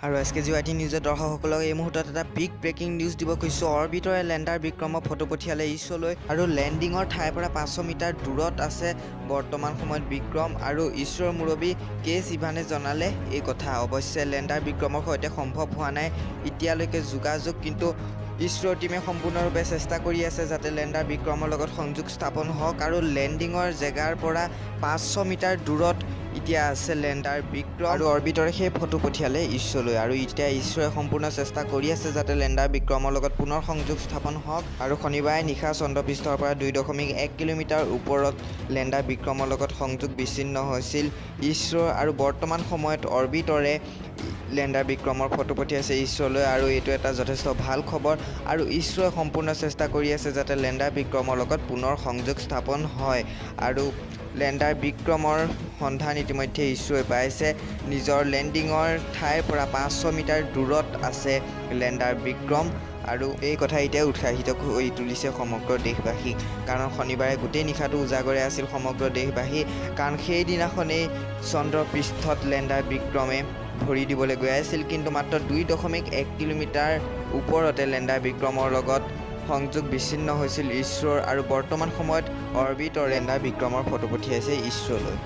আৰু SKGYT নিউজৰ দৰ্শকসকলক এই মুহূৰ্তত এটা বিগ ব্ৰেকিং নিউজ দিব খুজিছোঁ। অৰবিটৰে লেণ্ডাৰ বিক্ৰমক ফটো পঠিয়ালে ইছৰলৈ আৰু লেণ্ডিঙৰ ঠাইৰ পৰা 500 মিটাৰ দূৰত আছে বৰ্তমান সময়ত বিক্ৰম। আৰু ইছৰৰ মুৰব্বী কে শিৱানে জনালে এই কথা। অৱশ্যে লেণ্ডাৰ বিক্ৰমৰ সৈতে সম্ভৱ হোৱা নাই এতিয়ালৈকে যোগাযোগ, কিন্তু ইছৰৰ টীমে সম্পূৰ্ণৰূপে চেষ্টা কৰি আছে যাতে লেণ্ডাৰ বিক্ৰমৰ লগত সংযোগ স্থাপন হওক। আৰু লেণ্ডিঙৰ জেগাৰ পৰা 500 মিটাৰ দূৰত এতিয়া আছে লেণ্ডাৰ বিক্ৰম আৰু অৰবিটৰে সেই ফটো পঠিয়ালে ইছৰলৈ। আৰু এতিয়া ইছৰে সম্পূৰ্ণ চেষ্টা কৰি আছে যাতে লেণ্ডাৰ বিক্ৰমৰ লগত পুনৰ সংযোগ স্থাপন হওক। আৰু শনিবাৰে নিশা চন্দ্ৰপৃষ্ঠৰ পৰা 2.1 কিলোমিটাৰ ওপৰত লেণ্ডাৰ বিক্ৰমৰ লগত সংযোগ বিচ্ছিন্ন হৈছিল ইছৰ। আৰু বৰ্তমান সময়ত অৰবিটৰে লেণ্ডাৰ বিক্ৰমৰ ফটো পঠিয়াইছে ইছৰলৈ আৰু এইটো এটা যথেষ্ট ভাল খবৰ। আৰু ইছৰে সম্পূৰ্ণ চেষ্টা কৰি আছে যাতে লেণ্ডাৰ বিক্ৰমৰ লগত পুনৰ সংযোগ স্থাপন হয়। আৰু লেণ্ডাৰ বিক্ৰমৰ সন্ধান ইতিমধ্যে ইছৰই পাইছে। নিজৰ লেণ্ডিঙৰ ঠাইৰ পৰা 500 মিটাৰ দূৰত আছে লেণ্ডাৰ বিক্ৰম। আৰু এই কথা এতিয়া উৎসাহিত কৰি তুলিছে সমগ্ৰ দেশবাসীক, কাৰণ শনিবাৰে গোটেই নিশাটো উজাগৰে আছিল সমগ্ৰ দেশবাসী, কাৰণ সেইদিনাখনেই চন্দ্ৰপৃষ্ঠত লেণ্ডাৰ বিক্ৰমে ভৰি দিবলৈ গৈ আছিল। কিন্তু মাত্ৰ 2.1 কিলোমিটাৰ ওপৰতে লেণ্ডাৰ বিক্ৰমৰ লগত সংযোগ বিচ্ছিন্ন হৈছিল ইছৰৰ। আৰু বৰ্তমান সময়ত অৰবিটৰ লেণ্ডাৰ বিক্ৰমৰ ফটো পঠিয়াইছে ইছৰলৈ।